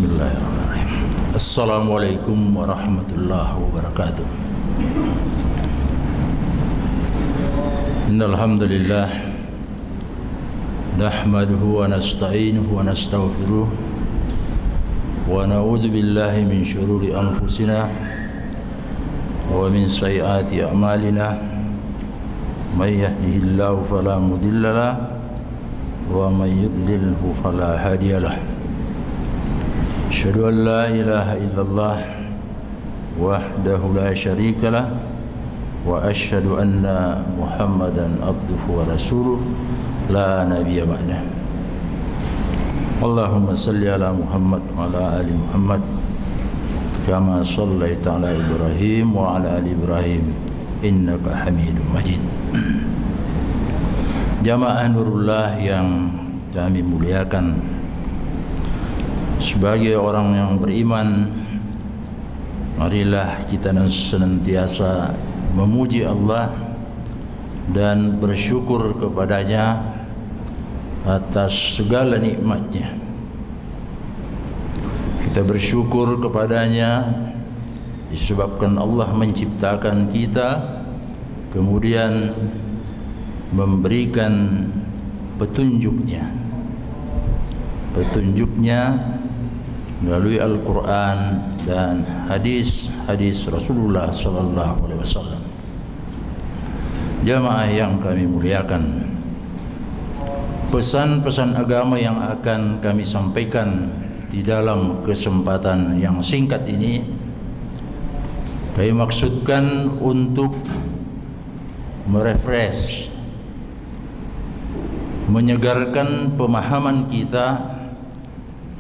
Bismillahirrahmanirrahim. Assalamualaikum warahmatullahi wabarakatuh. Innal hamdalillah nahmaduhu wa nasta'inuhu wa nastaghfiruh wa na'udzu billahi min syururi anfusina wa min sayyiati a'malina. May yahdihillahu fala mudilla lahu wa may yudlilhu fala hadiya lahu. Asyhadu an la ilaha illallah wahdahu la syarika lah wa asyhadu anna Muhammadan abduhu wa rasuluh la nabiyya ba'dah. Allahumma salli ala Muhammad wa ala ali Muhammad kama shallaita ala Ibrahim wa ala ali Ibrahim innaka Hamidum Majid. Jamaah Nurullah yang kami muliakan, sebagai orang yang beriman, marilah kita senantiasa memuji Allah dan bersyukur kepadanya atas segala nikmatnya. Kita bersyukur kepadanya disebabkan Allah menciptakan kita, kemudian memberikan petunjuknya melalui Al-Quran dan hadis-hadis Rasulullah sallallahu alaihi wasallam. Jamaah yang kami muliakan, pesan-pesan agama yang akan kami sampaikan di dalam kesempatan yang singkat ini kami maksudkan untuk merefresh, menyegarkan pemahaman kita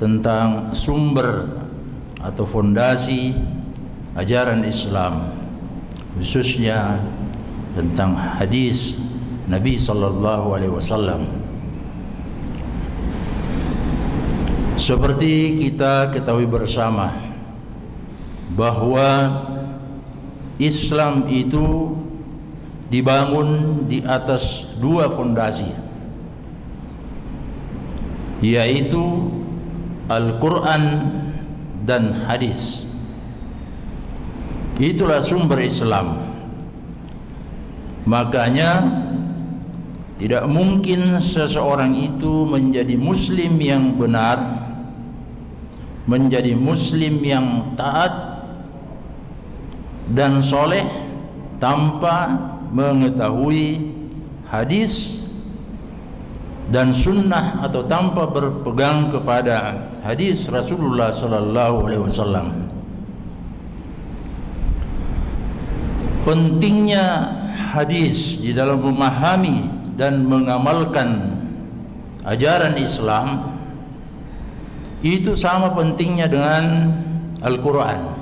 tentang sumber atau fondasi ajaran Islam, khususnya tentang hadis Nabi sallallahu alaihi wasallam. Seperti kita ketahui bersama bahwa Islam itu dibangun di atas dua fondasi, yaitu Al-Quran dan hadis. Itulah sumber Islam. Makanya tidak mungkin seseorang itu menjadi muslim yang benar, menjadi muslim yang taat dan soleh tanpa mengetahui hadis dan sunnah, atau tanpa berpegang kepada hadis Rasulullah sallallahu alaihi wasallam. Pentingnya hadis di dalam memahami dan mengamalkan ajaran Islam itu sama pentingnya dengan Al-Quran.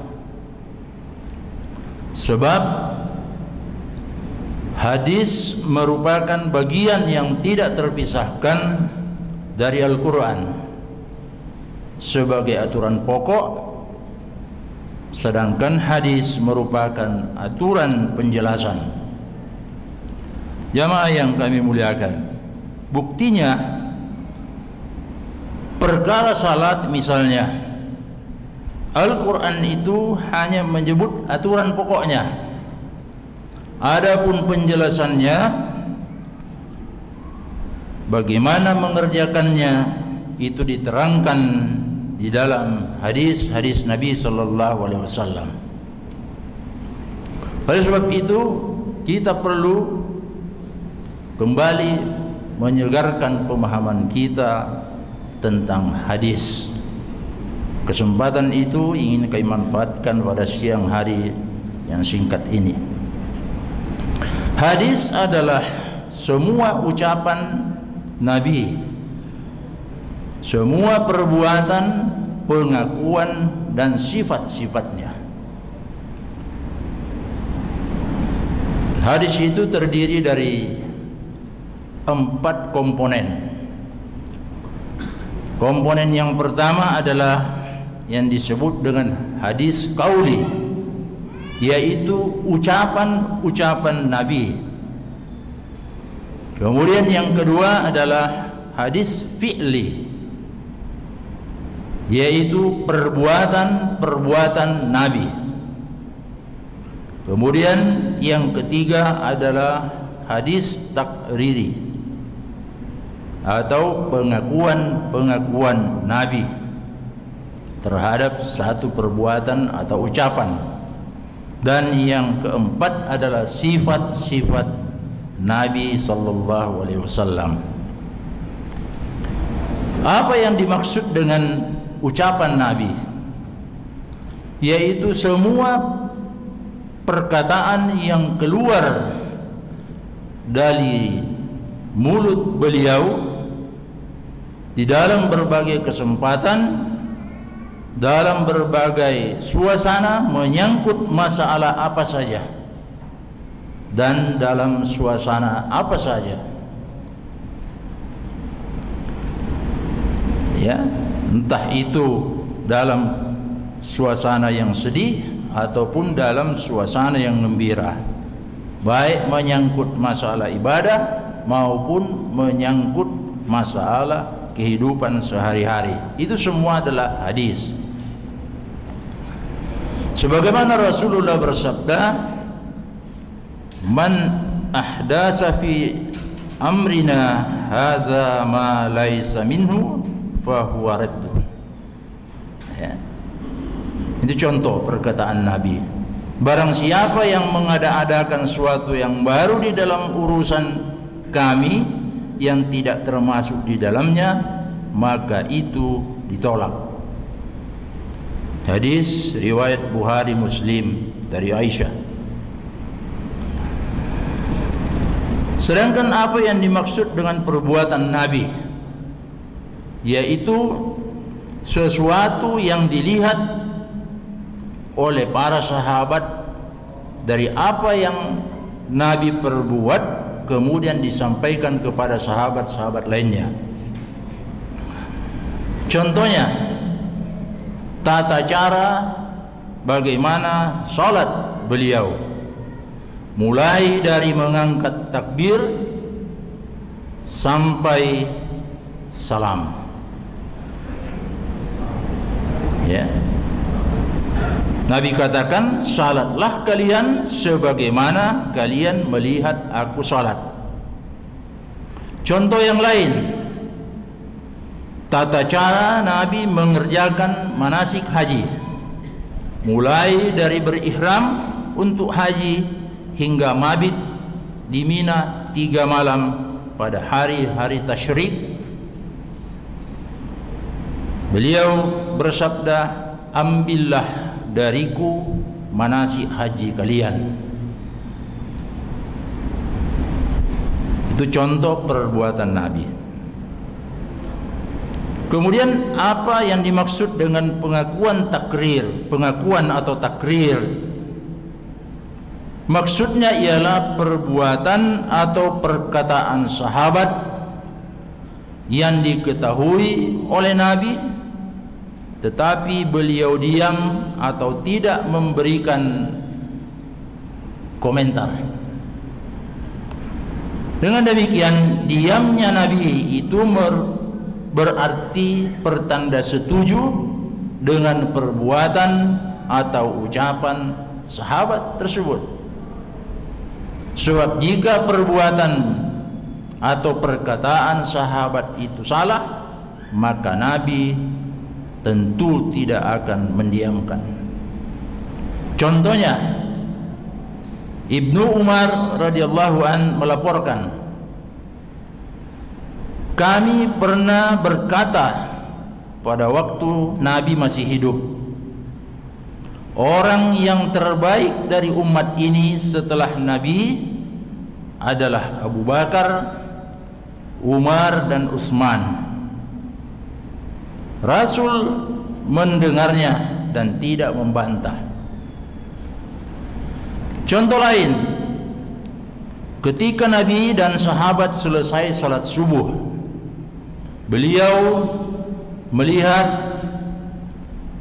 Sebab hadis merupakan bagian yang tidak terpisahkan dari Al-Quran sebagai aturan pokok, sedangkan hadis merupakan aturan penjelasan. Jamaah yang kami muliakan, buktinya perkara salat misalnya, Al-Quran itu hanya menyebut aturan pokoknya. Adapun penjelasannya, bagaimana mengerjakannya, itu diterangkan di dalam hadis-hadis Nabi sallallahu alaihi wasallam. Oleh sebab itu kita perlu kembali menyegarkan pemahaman kita tentang hadis. Kesempatan itu ingin kami manfaatkan pada siang hari yang singkat ini. Hadis adalah semua ucapan Nabi, semua perbuatan, pengakuan dan sifat-sifatnya. Hadis itu terdiri dari 4 komponen. Komponen yang pertama adalah yang disebut dengan hadis qauli, yaitu ucapan-ucapan Nabi. Kemudian yang kedua adalah hadis fi'li, yaitu perbuatan-perbuatan Nabi. Kemudian yang ketiga adalah hadis takriri atau pengakuan-pengakuan Nabi terhadap satu perbuatan atau ucapan. Dan yang keempat adalah sifat-sifat Nabi sallallahu alaihi wasallam. Apa yang dimaksud dengan ucapan Nabi? Yaitu semua perkataan yang keluar dari mulut beliau di dalam berbagai kesempatan, dalam berbagai suasana, menyangkut masalah apa saja dan dalam suasana apa saja. Ya, entah itu dalam suasana yang sedih ataupun dalam suasana yang gembira, baik menyangkut masalah ibadah maupun menyangkut masalah kehidupan sehari-hari. Itu semua adalah hadis. Sebagaimana Rasulullah bersabda, "Man ahdasa fi amrina haza ma laisa minhu fahuwa raddu." Ya. Itu contoh perkataan Nabi. Barang siapa yang mengada-adakan suatu yang baru di dalam urusan kami yang tidak termasuk di dalamnya, maka itu ditolak. Hadis riwayat Bukhari Muslim dari Aisyah. Sedangkan apa yang dimaksud dengan perbuatan Nabi, yaitu sesuatu yang dilihat oleh para sahabat dari apa yang Nabi perbuat, kemudian disampaikan kepada sahabat-sahabat lainnya. Contohnya, tata cara bagaimana salat beliau, mulai dari mengangkat takbir sampai salam. Ya. Nabi katakan, salatlah kalian sebagaimana kalian melihat aku salat. Contoh yang lain, tata cara Nabi mengerjakan manasik haji, mulai dari berihram untuk haji hingga mabit di Mina 3 malam pada hari-hari tasyrik. Beliau bersabda, ambillah dariku manasik haji kalian. Itu contoh perbuatan Nabi. Kemudian apa yang dimaksud dengan pengakuan takrir, pengakuan atau takrir? Maksudnya ialah perbuatan atau perkataan sahabat yang diketahui oleh Nabi, tetapi beliau diam atau tidak memberikan komentar. Dengan demikian, diamnya Nabi itu berarti pertanda setuju dengan perbuatan atau ucapan sahabat tersebut. Sebab jika perbuatan atau perkataan sahabat itu salah, maka Nabi tentu tidak akan mendiamkan. Contohnya, Ibnu Umar radhiyallahu an melaporkan, kami pernah berkata pada waktu Nabi masih hidup, orang yang terbaik dari umat ini setelah Nabi adalah Abu Bakar, Umar dan Utsman. Rasul mendengarnya dan tidak membantah. Contoh lain, ketika Nabi dan sahabat selesai salat subuh, beliau melihat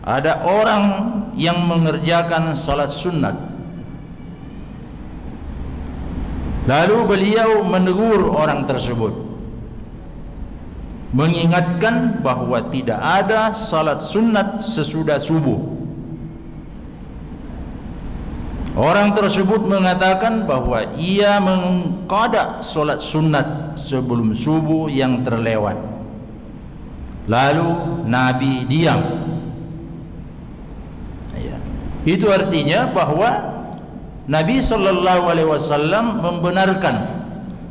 ada orang yang mengerjakan salat sunnat. Lalu beliau menegur orang tersebut. mengingatkan bahwa tidak ada salat sunat sesudah subuh. Orang tersebut mengatakan bahwa ia mengqada solat sunat sebelum subuh yang terlewat. Lalu Nabi diam. Itu artinya bahwa Nabi SAW membenarkan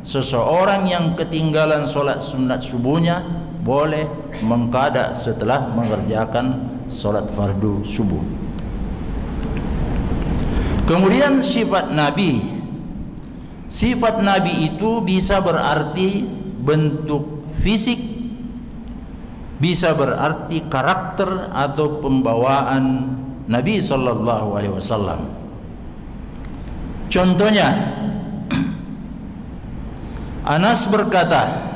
seseorang yang ketinggalan solat sunat subuhnya boleh mengqada setelah mengerjakan solat fardu subuh. Kemudian sifat Nabi itu bisa berarti bentuk fisik, bisa berarti karakter atau pembawaan Nabi SAW. Contohnya, Anas berkata,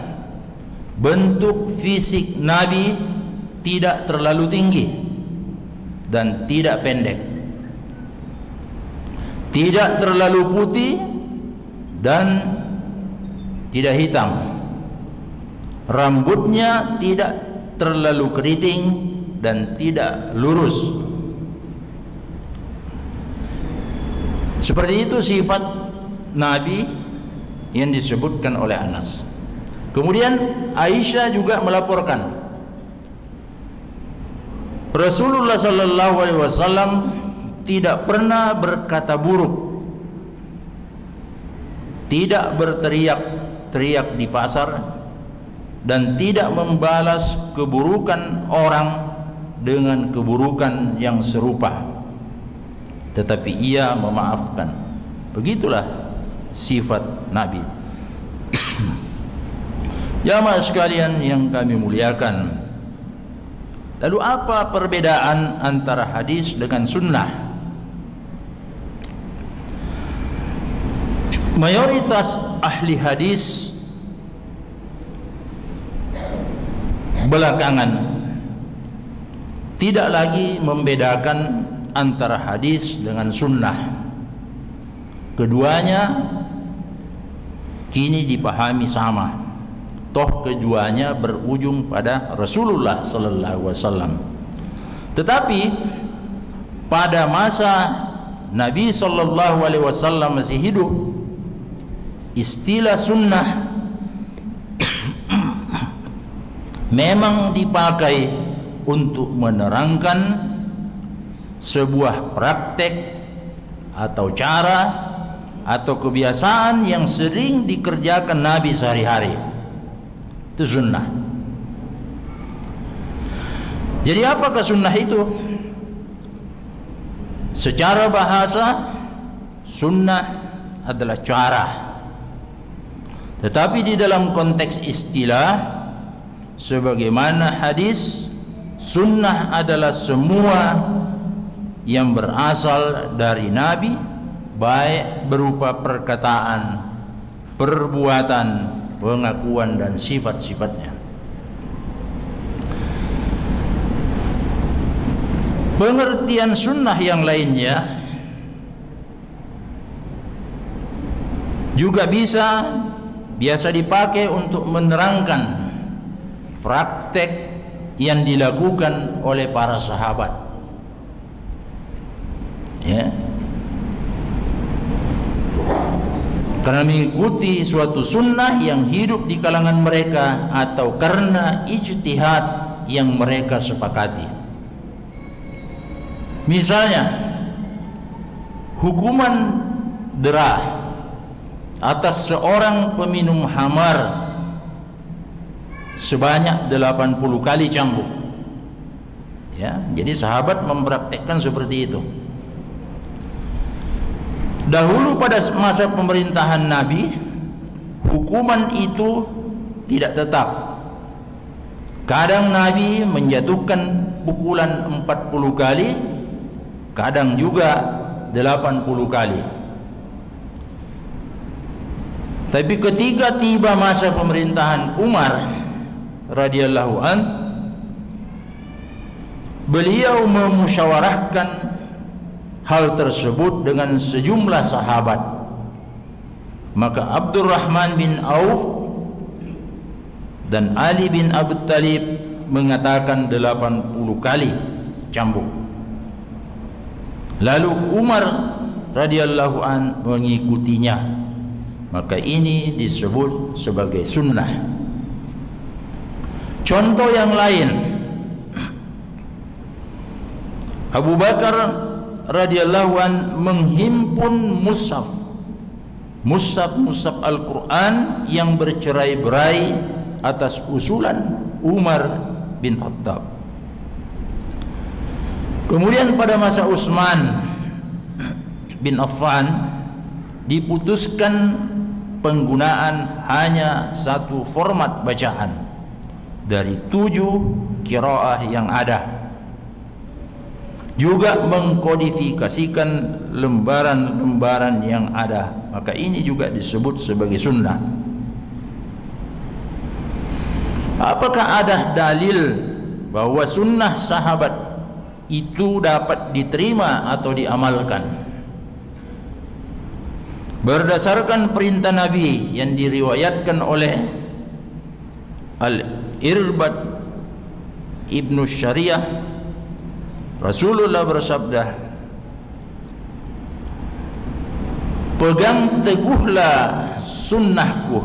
bentuk fisik Nabi tidak terlalu tinggi dan tidak pendek, tidak terlalu putih dan tidak hitam. Rambutnya tidak terlalu keriting dan tidak lurus. Seperti itu sifat Nabi yang disebutkan oleh Anas. Kemudian Aisyah juga melaporkan Rasulullah SAW tidak pernah berkata buruk, tidak berteriak-teriak di pasar, dan tidak membalas keburukan orang dengan keburukan yang serupa, tetapi ia memaafkan. Begitulah sifat Nabi. Jamaah sekalian yang kami muliakan, lalu apa perbedaan antara hadis dengan sunnah? Mayoritas ahli hadis belakangan tidak lagi membedakan antara hadis dengan sunnah. Keduanya kini dipahami sama. Toh keduanya berujung pada Rasulullah SAW. Tetapi pada masa Nabi SAW masih hidup, istilah sunnah memang dipakai untuk menerangkan sebuah praktek atau cara atau kebiasaan yang sering dikerjakan Nabi sehari-hari. Itu sunnah. Jadi apakah sunnah itu? Secara bahasa, sunnah adalah cara. Tetapi di dalam konteks istilah, sebagaimana hadis, sunnah adalah semua yang berasal dari Nabi, baik berupa perkataan, perbuatan, pengakuan dan sifat-sifatnya. Pengertian sunnah yang lainnya juga biasa dipakai untuk menerangkan praktek yang dilakukan oleh para sahabat, ya, karena mengikuti suatu sunnah yang hidup di kalangan mereka atau karena ijtihad yang mereka sepakati. Misalnya hukuman derah atas seorang peminum khamar sebanyak 80 kali cambuk, ya, jadi sahabat mempraktekkan seperti itu. Dahulu pada masa pemerintahan Nabi, hukuman itu tidak tetap. Kadang Nabi menjatuhkan pukulan 40 kali, kadang juga 80 kali. Tapi ketika tiba masa pemerintahan Umar radhiyallahu an, beliau memusyawarahkan hal tersebut dengan sejumlah sahabat. Maka Abdurrahman bin Auf dan Ali bin Abi Thalib mengatakan 80 kali cambuk. Lalu Umar radhiyallahu an mengikutinya, maka ini disebut sebagai sunnah. Contoh yang lain, Abu Bakar radhiyallahu an menghimpun mushaf Al-Quran yang bercerai-berai atas usulan Umar bin Khattab. Kemudian pada masa Utsman bin Affan diputuskan penggunaan hanya satu format bacaan dari 7 qiraah yang ada. Juga mengkodifikasikan lembaran-lembaran yang ada, maka ini juga disebut sebagai sunnah. Apakah ada dalil bahwa sunnah sahabat itu dapat diterima atau diamalkan? Berdasarkan perintah Nabi yang diriwayatkan oleh Al-Irbad Ibnu Syariah, Rasulullah bersabda, pegang teguhlah sunnahku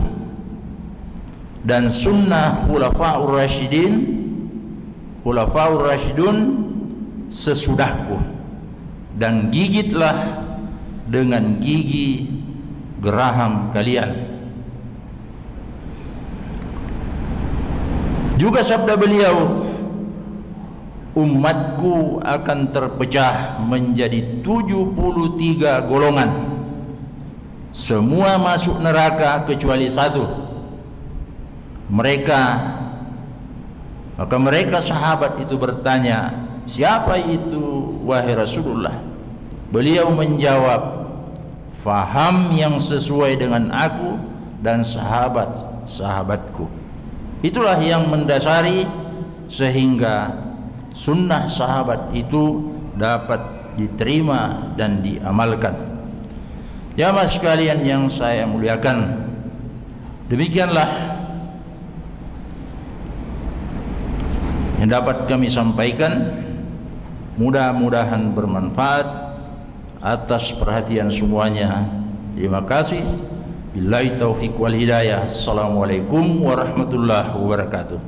dan sunnah khulafaur rasyidun sesudahku, dan gigitlah dengan gigi geraham kalian. Juga sabda beliau, umatku akan terpecah menjadi 73 golongan, semua masuk neraka kecuali satu. Maka mereka sahabat itu bertanya, siapa itu wahai Rasulullah? Beliau menjawab, faham yang sesuai dengan aku dan sahabat-sahabatku. Itulah yang mendasari sehingga sunnah sahabat itu dapat diterima dan diamalkan. Jamaah sekalian yang saya muliakan, demikianlah yang dapat kami sampaikan. Mudah-mudahan bermanfaat. Atas perhatian semuanya, terima kasih. Billahi taufiq wal hidayah. Assalamualaikum warahmatullahi wabarakatuh.